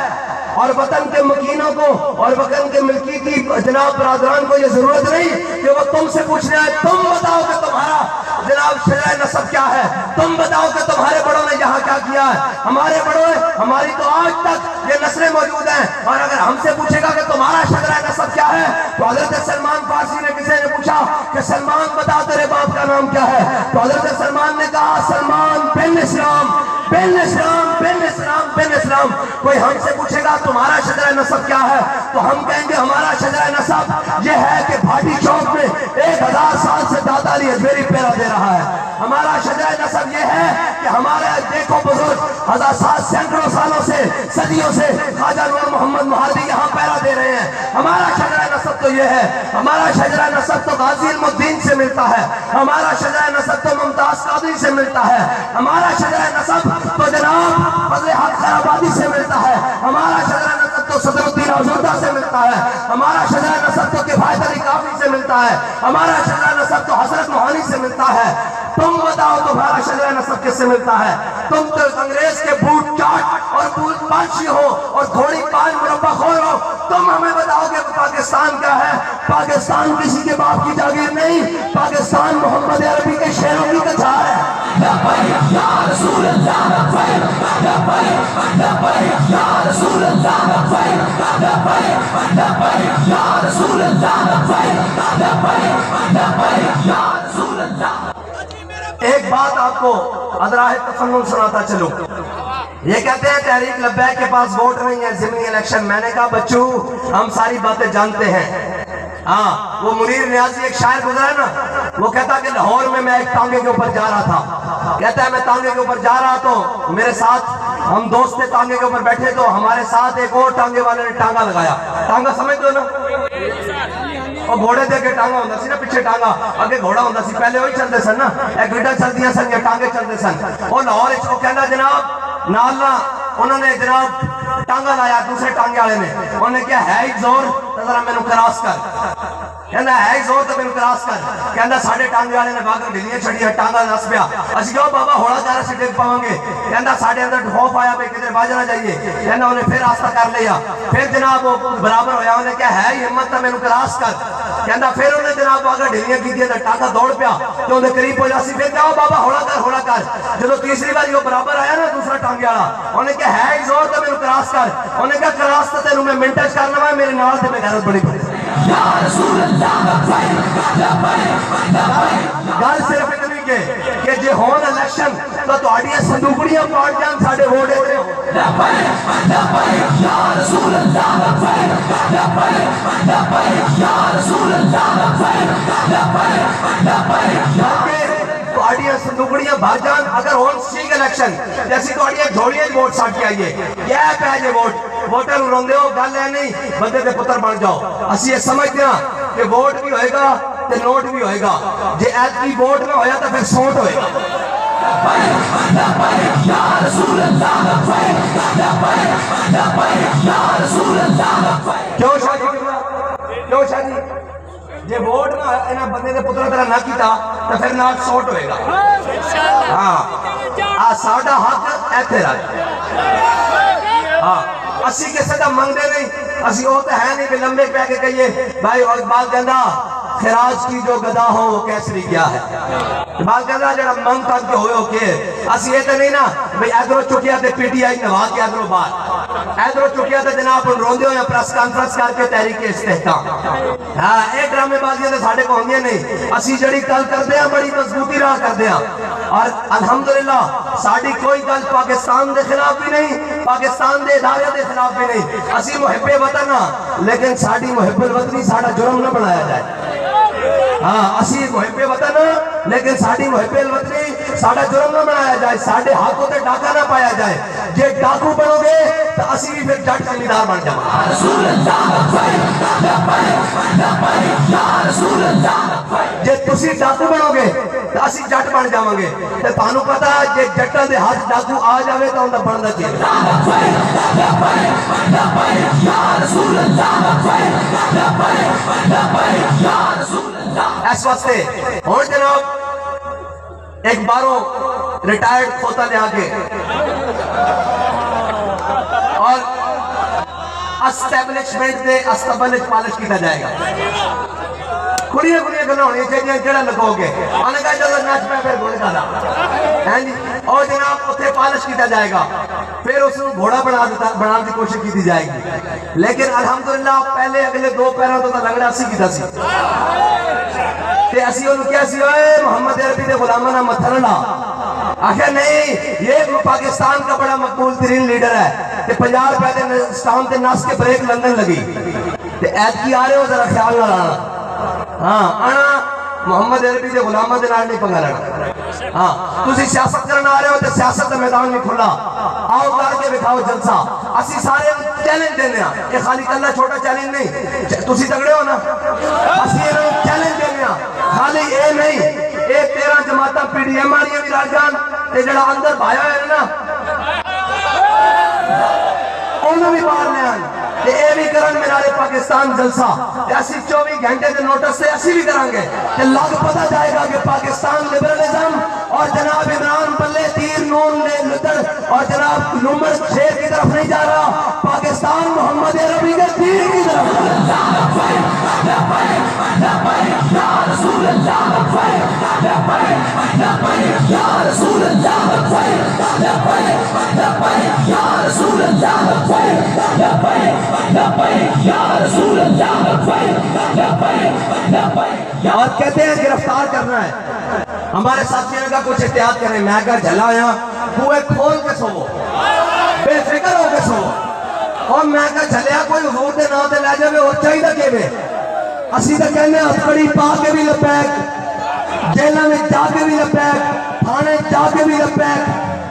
اور وطن کے مکینوں کو اور وطن کے ملکیتی جناب برادران کو یہ ضرورت نہیں کہ وہ تم سے پوچھنا ہے. تم بتاؤ کہ تمہارا جناب شجرہ نسب کیا ہے، تم بتاؤ کہ تمہارے بڑوں نے یہاں کیا کیا ہے. ہمارے بڑوں، ہماری تو آج تک یہ نسلیں موجود ہیں. اور اگر ہم سے پوچھے گا کہ تمہارا شجرہ نسب کیا ہے تو حضرت سلمان فارسی نے کسی نے پوچھا کہ سلمان بتا تیرے باپ کا نام کیا ہے، تو حضرت سلمان نے کہا سلمان بن اسلام بن اسلام بن اسلام بن اسلام. کوئی ہم سے پوچھے گا تمہارا شجرہ نسب کیا ہے تو ہم کہیں گے ہمارا شجرہ نسب یہ ہے کہ بھاٹی چوک میں 1000 سال سے داتا علی اجمیری پیرا دے رہا ہے. ہمارا شجرہ نسب یہ ہے کہ ہمارے دیکھو بزرگ 1000 سینکڑوں سالوں سے، صدیوں سے خواجہ نور محمد مہادی یہاں پیرا دے رہے ہیں. ہمارا شجرہ نسب تو یہ ہے. ہمارا شجرہ نسب تو غازی علم الدین سے ملتا ہے. ہمارا شجرہ نسب تو ممتاز قادری سے ملتا ہے. ہمارا شجرہ نسب تو جناب فضل حق خیرآبادی سے ملتا ہے. ہمارا شجرہ نسب تو صدر الدین آزردہ سے ملتا ہے. ہمارا شجرہ نسب تو کفایت علی کافی سے ملتا ہے. ہمارا شجرہ نسب تو حضرت موہانی سے ملتا ہے. تم بتاؤ تمہارا شجرہ نسب کس سے ملتا ہے؟ تم تو انگریز کے بوٹ چاٹ اور بوٹ پالشی ہو اور گھوڑی پال مربع خور ہو. تم ہمیں بتاؤ کہ پاکستان کیا ہے. پاکستان کسی کے باپ کی جاگیر نہیں، پاکستان محمد عربی کے شیروں کی کچھار ہے. لبیک یا رسول اللہ لبیک ایک بات آپ کو ادراہ تفنن سناتا چلوں. یہ کہتے ہیں تحریک لبیک کے پاس ووٹ نہیں ہے ضمنی الیکشن. میں نے کہا بچوں ہم ساری باتیں جانتے ہیں. ہاں وہ منیر نیازی ایک شاعر گزرا ہے نا, وہ کہتا کہ لاہور میں ایک ٹانگے کے اوپر جا رہا تھا. کہتا ہے میں ٹانگے کے اوپر جا رہا تو میرے ساتھ ہم دوست تھے, ٹانگے کے اوپر بیٹھے تو ہمارے ساتھ ایک اور ٹانگے والے نے ٹانگا لگایا. ٹانگا سمجھ دو نا, اور گھوڑے دے کے ٹانگا ہوتا سی نا, پیچھے ٹانگا اگے گھوڑا ہوتا سی. پہلے وہی چلتے سن نا, ایک گڈا چلدیاں سن یا ٹانگے چلتے سن. اور لاہور وہ کہنا جناب نالنا انہوں نے جناب ٹانگا لایا دوسرے ٹانگے والے نے. انہوں نے کیا ہے ہی زور تو ذرا مینوں کراس کر. کہنا ہے ہی زور تو مینوں کراس کر. کہنا ساڈے ٹانگے والے نے باغ ڈھیلیاں چھڑیاں, ٹانگا نس پیا. اسی کہو بابا ہولا جا رہا سی ڈگ پاؤں گے. کہنا ساڈے اندر خوف آیا بھائی کدھر بج نہ جائیے. کہنا انہیں پھر راستہ کر لیا. پھر جناب وہ برابر ہویا, انہیں کیا ہے ہی ہمت تو مینوں کراس کر. کہنا پھر انہیں جناب باغ ڈھیلیاں کی ٹانگا دوڑ پیا تو انہیں قریب ہو جاسی. پھر کہو بابا ہولا کر. جب تیسری بار وہ برابر آیا نا دوسرا ٹانگے والا, انہیں کیا ہے ہی زور تو مینوں کراس کر. انہیں کہا کراس تو تینوں میں منٹج کرنا ہے, میرے نال تے میں غیرت بڑی پڑی. گل صرف اتنی کہ جے ہون الیکشن تو تہاڈیاں صندوقڑیاں پاٹ جان ساڈے ووٹ اتنے ہو. تہاڈیاں صندوقڑیاں بھر جان اگر ہون سیگ الیکشن جیسی تہاڈیاں جھوڑیاں ووٹ سٹ کے آئیے. یہ پہ جے ووٹ ووٹر روندے ہو, گل ہے نہیں بندے دے پتر بن جاؤ. اسی یہ سمجھتے ہیں کہ ووٹ بھی ہوئے گا تے نوٹ بھی ہوئے گا. جے ایت کی ووٹ نہ ہویا تو پھر سوٹ ہوئے گا. کیوں شاہی جے ووٹ نہ انہاں بندے دے پتر طرح نہ کیتا تو پھر نال سوٹ ہوئے گا. ہاں ساڈا حق ایتھے رہے. ہاں اسی کسے دا منگدے نہیں, اسی وہ تو ہے نہیں کہ لمبے پہ کے کہیے بھائی اقبال کہندا خراج کی جو گدا ہو وہ کیسری کیا ہے. اقبال کہندا جڑا منگ کر کے ہوئے ہو کے اسی یہ تو نہیں نا بھئی ادھروں چکیا تے پی ٹی آئی نوا کے ادھروں باہر, ادھروں چکیا تے جناب روندے ہو یا پریس کانفرنس کر کے تحریک استحکام. ہاں اے ڈرامے بازیاں تے ساڈے کو ہوندیاں نہیں. اسی جڑی گل کردے ہیں بڑی مضبوطی راہ کردے ہیں. اور الحمدللہ ساڈی کوئی گل پاکستان دے خلاف بھی نہیں, پاکستان دے ادارے دے خلاف بھی نہیں. اسی محب وطن ہاں لیکن ساڈی محب الوطنی ساڈا جرم نہ بنایا جائے. ہاں اسی محب وطن لیکن ساڈی محب الوطنی ساڈا جرم نہ بنایا جائے. ساڈے ہاتھوں تے ڈاکا نہ پایا جائے. جے ڈاکو بنو گے تو اسی بھی پھر جٹ زمیندار بن جاؤں. جے تسی ڈاکو بنو گے تو اسی جٹ بن جاؤں گے. تے تانوں پتہ جے جٹاں دے ہاتھ ڈاکو آ جاوے تو اوندا بندا کی. اس واسطے ہن جناب ایک باروں ریٹائرڈ کھوتا لے آگے اور اسٹیبلشمنٹ دے استبلش پالش کیتا جائے گا. کڑیاں گلوں ہونی چاہیے جڑا لگو گے انہوں نے کہا چلو نچ پہ پھر گھوڑے کا دا اور جناب اتنے پالش کیتا جائے گا. پھر اس کو گھوڑا بنا دی کوشش کی جائے گی. لیکن الحمدللہ پہلے اگلے 2 پیروں تو لنگڑا سی کیتا سی تے اسی انہوں کیا سی ہوئے محمد عربی دے غلامانہ متھر لا. آخر نہیں یہ پاکستان کا بڑا مقبول ترین لیڈر ہے تے 50 روپے دے سٹام تے ناس کے بریک لندن لگی تے ایت کی آ رہے ہو ذرا خیال نہ لانا. ہاں آنا محمد عربی دے غلامہ دے نال نہیں پنگا لینا. ہاں تسی سیاست کرنا آ رہے ہو تے سیاست دا میدان نہیں کھلا. آؤ کر کے دکھاؤ جلسہ. اسی سارے چیلنج دینے ہیں. یہ خالی کلا چھوٹا چیلنج نہیں, تسی تگڑے ہو نا, اسی انہوں چیلنج دینے ہیں. خالی اے نہیں ایک 13 جماعتاں پی ڈی ایم آریاں بھی راجان تے جڑا اندر بھایا ہے نا انہوں بھی باہر لے آن تے اے بھی کرن منارے پاکستان جلسہ تے اسی 24 گھنٹے دے نوٹس سے اسی بھی کریں گے تے لگ پتہ جائے گا کہ پاکستان لبرلزم اور جناب عمران بلے تیر نون نے لتڑ اور جناب نمبر 6 کی طرف نہیں جا رہا, پاکستان محمد عربی کے تیر کی طرف. یا رسول اللہ اللہ لبیک لبیک لبیک یا رسول اللہ لبیک لبیک لبیک. اور کہتے ہیں گرفتار کرنا ہے. ہمارے ساتھیوں نے کہا کچھ احتیاط کریں. میں کہا جھلا آیا بوئے کھول کے سوو, بے فکر ہو کے سوو. اور میں کہا جھلیا کوئی حضور دے نام تے لے جاوے اور چاہیے کیویں. اسی تے کہنے ہتھکڑی پا کے بھی لبیک, جیلاں میں جا کے بھی لبیک, تھانے جا کے بھی لبیک,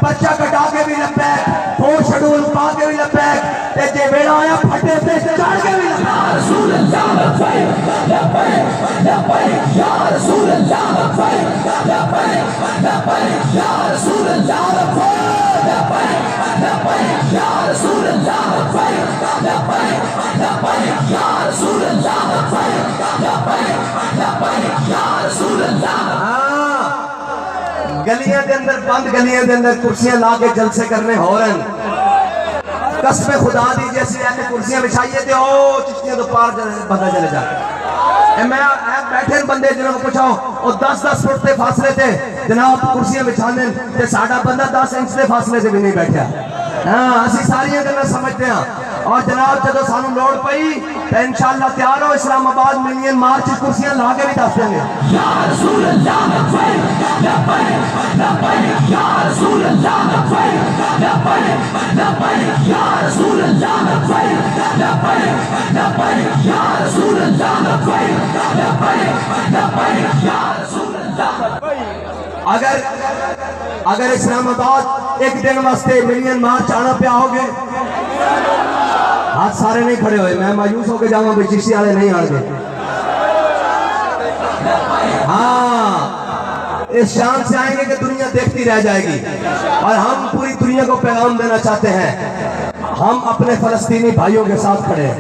پرچہ کٹا کے بھی لبیک, فون شیڈول پا کے بھی لبیک, تے جے ویڑا آیا پھٹے تے چڑھ کے بھی لبیک. یا رسول اللہ لبیک لبیک لبیک یا رسول اللہ لبیک لبیک لبیک یا رسول اللہ لبیک لبیک لبیک یا رسول اللہ لبیک لبیک لبیک یا رسول اللہ لبیک لبیک لبیک یا رسول اللہ. گلیاں دے اندر, بند گلیاں دے اندر کرسیاں لا کے جلسے کرنے ہو رہے ہیں. قسم خدا دی جیسی ایسے کرسیاں بچھائیے تھے او چشتیاں تو پار بندہ چلے جاتے. میں بیٹھے بندے جنہوں کو پوچھاؤ اور 10-10 فٹ تے فاصلے تے جناب کرسیاں بچھانے تے ساڑھا بندہ 10 انچ تے فاصلے سے بھی نہیں بیٹھا. ہاں اسی ساریاں گلاں سمجھتے ہیں. اور جناب جدو سانو لوڑ پئی تو انشاءاللہ تیار ہو, اسلام آباد ملین مارچ کرسیاں لا کے بھی دس دیں گے. یا رسول اللہ لبیک لبیک لبیک یا رسول اللہ لبیک لبیک لبیک یا رسول اللہ لبیک لبیک لبیک یا رسول اللہ لبیک لبیک لبیک یا رسول اللہ. اگر اسلام آباد ایک دن واسطے ملین مارچ آنا پہ آؤ گے, ہاتھ سارے نہیں کھڑے ہوئے, میں مایوس ہو کے جاؤں گا چشتی والے نہیں آ گے. ہاں اس شان سے آئیں گے کہ دنیا دیکھتی رہ جائے گی. اور ہم پوری دنیا کو پیغام دینا چاہتے ہیں, ہم اپنے فلسطینی بھائیوں کے ساتھ کھڑے ہیں.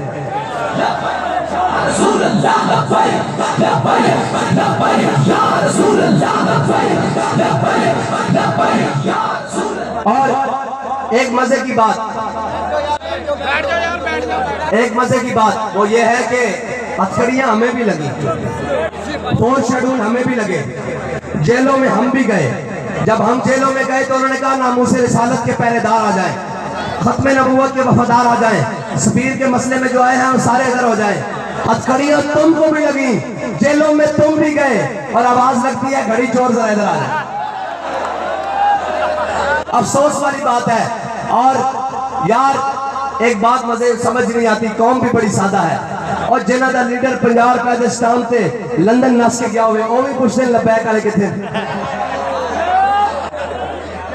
رسول اللہ لبیک لبیک لبیک یا رسول اللہ لبیک لبیک لبیک یا رسول اللہ. اور ایک مزے کی بات وہ یہ ہے کہ ہتھکڑیاں ہمیں بھی لگی, فون شیڈول ہمیں بھی لگے, جیلوں میں ہم بھی گئے. جب ہم جیلوں میں گئے تو انہوں نے کہا ناموس رسالت کے پہرے دار آ جائیں, ختم نبوت کے وفادار آ جائیں, سفیر کے مسئلے میں جو آئے ہیں وہ سارے ادھر ہو جائیں. ہتھکڑیاں تم کو بھی لگی, جیلوں میں تم بھی گئے, اور آواز لگتی ہے گھڑی چور ذرا ادھر آ جائے. افسوس والی بات ہے. اور یار ایک بات مزے سمجھ نہیں آتی, قوم بھی بڑی سادہ ہے. اور جنہ دا لیڈر پنجاب قائدستان تے لندن نس کے گیا ہوئے وہ بھی پوچھتے ہیں لبیک والے کتنے.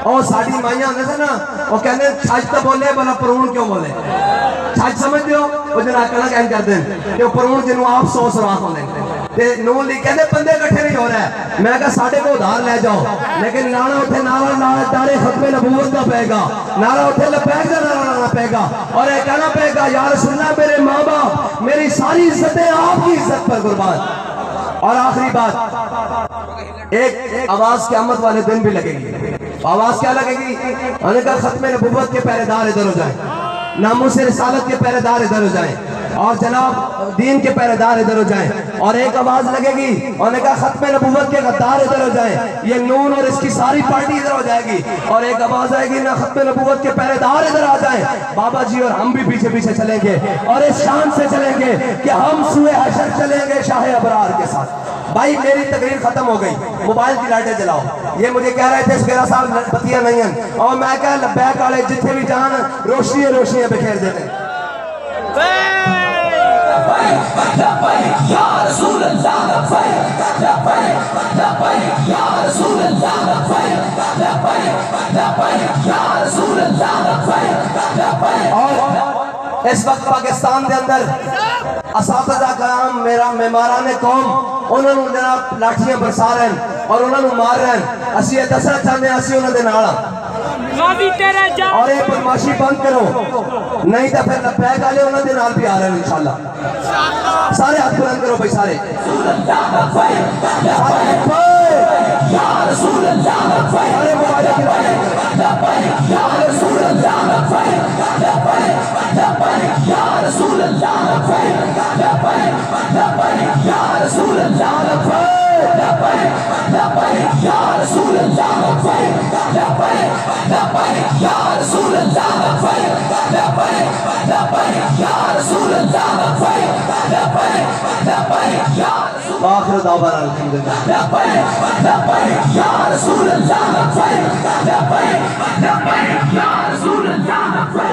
اور ساڑی مائیاں ہونے سے نا وہ کہنے چھاج تو بولے بلا پرون کیوں بولے. چھاج سمجھ دیو وہ جنہ کہنا کہن کرتے ہیں کہ وہ پرون جنہوں آپ سو سراخ ہونے نون لی کہنے بندے کٹھے نہیں ہو رہا ہے. میں کہا ساڑھے کو ادھار لے جاؤ, لیکن نعرہ اٹھے نعرہ دارے ختم نبوت کا پہے گا, نعرہ اٹھے لبیک کا نعرہ لانا پہے گا, اور ایک کہنا پہے گا یا رسول اللہ میرے ماں باپ میری ساری عزتیں آپ کی عزت پر قربان. اور آخری بات, ایک آواز قیامت والے دن بھی لگے گی. آواز کیا لگے گی؟ انہوں نے کہا ختم نبوت کے پہرے دار ادھر ہو جائیں, ناموس رسالت کے پہرے دار ادھر ہو جائیں, اور جناب دین کے پہرے دار ادھر ہو جائیں. اور ایک آواز لگے گی, انہوں نے کہا ختم نبوت کے غدار ادھر ہو جائیں, یہ نون اور اس کی ساری پارٹی ادھر ہو جائے گی. اور ایک آواز آئے گی, نہ ختم نبوت کے پہرے دار ادھر آ جائیں, بابا جی اور ہم بھی پیچھے پیچھے چلیں گے, اور اس شان سے چلیں گے کہ ہم سوئے حشر چلیں گے شاہ ابرار کے ساتھ. بھائی میری تقریر ختم ہو گئی, موبائل کی لائٹیں جلاؤ. یہ مجھے کہہ رہے تھے سگیرہ صاحب بتیاں نہیں ہیں, اور میں کہا لبیک والے جتنے بھی جان روشنیاں روشنیاں بکھیر دیتے. لبیک یا رسول اللہ لبیک لبیک لبیک یا رسول اللہ لبیک لبیک لبیک یا رسول اللہ لبیک لبیک. اور اس وقت پاکستان دے اندر اساتذہ کرام میرا معماران قوم انہوں نے جناب لاٹھیاں برسا رہے ہیں اور انہوں نے مار رہے ہیں. اسی یہ دسنا چاہتے ہیں اسی انہوں نے ناڑا اور یہ بدماشی بند کرو, نہیں تو پھر لبیک والے انہوں نے نال بھی آ رہے ہیں انشاءاللہ. سارے ہاتھ بلند کرو بھائی, سارے یا رسول اللہ لبیک لبیک یا رسول اللہ لبیک لبیک لبیک یا رسول اللہ لبیک لبیک لبیک یا رسول اللہ لبیک یا رسول اللہ لبیک لبیک لبیک یا رسول اللہ لبیک لبیک لبیک یا رسول اللہ لبیک لبیک لبیک یا آخر دعوانا الحمدللہ لبیک لبیک یا رسول اللہ لبیک لبیک لبیک یا رسول اللہ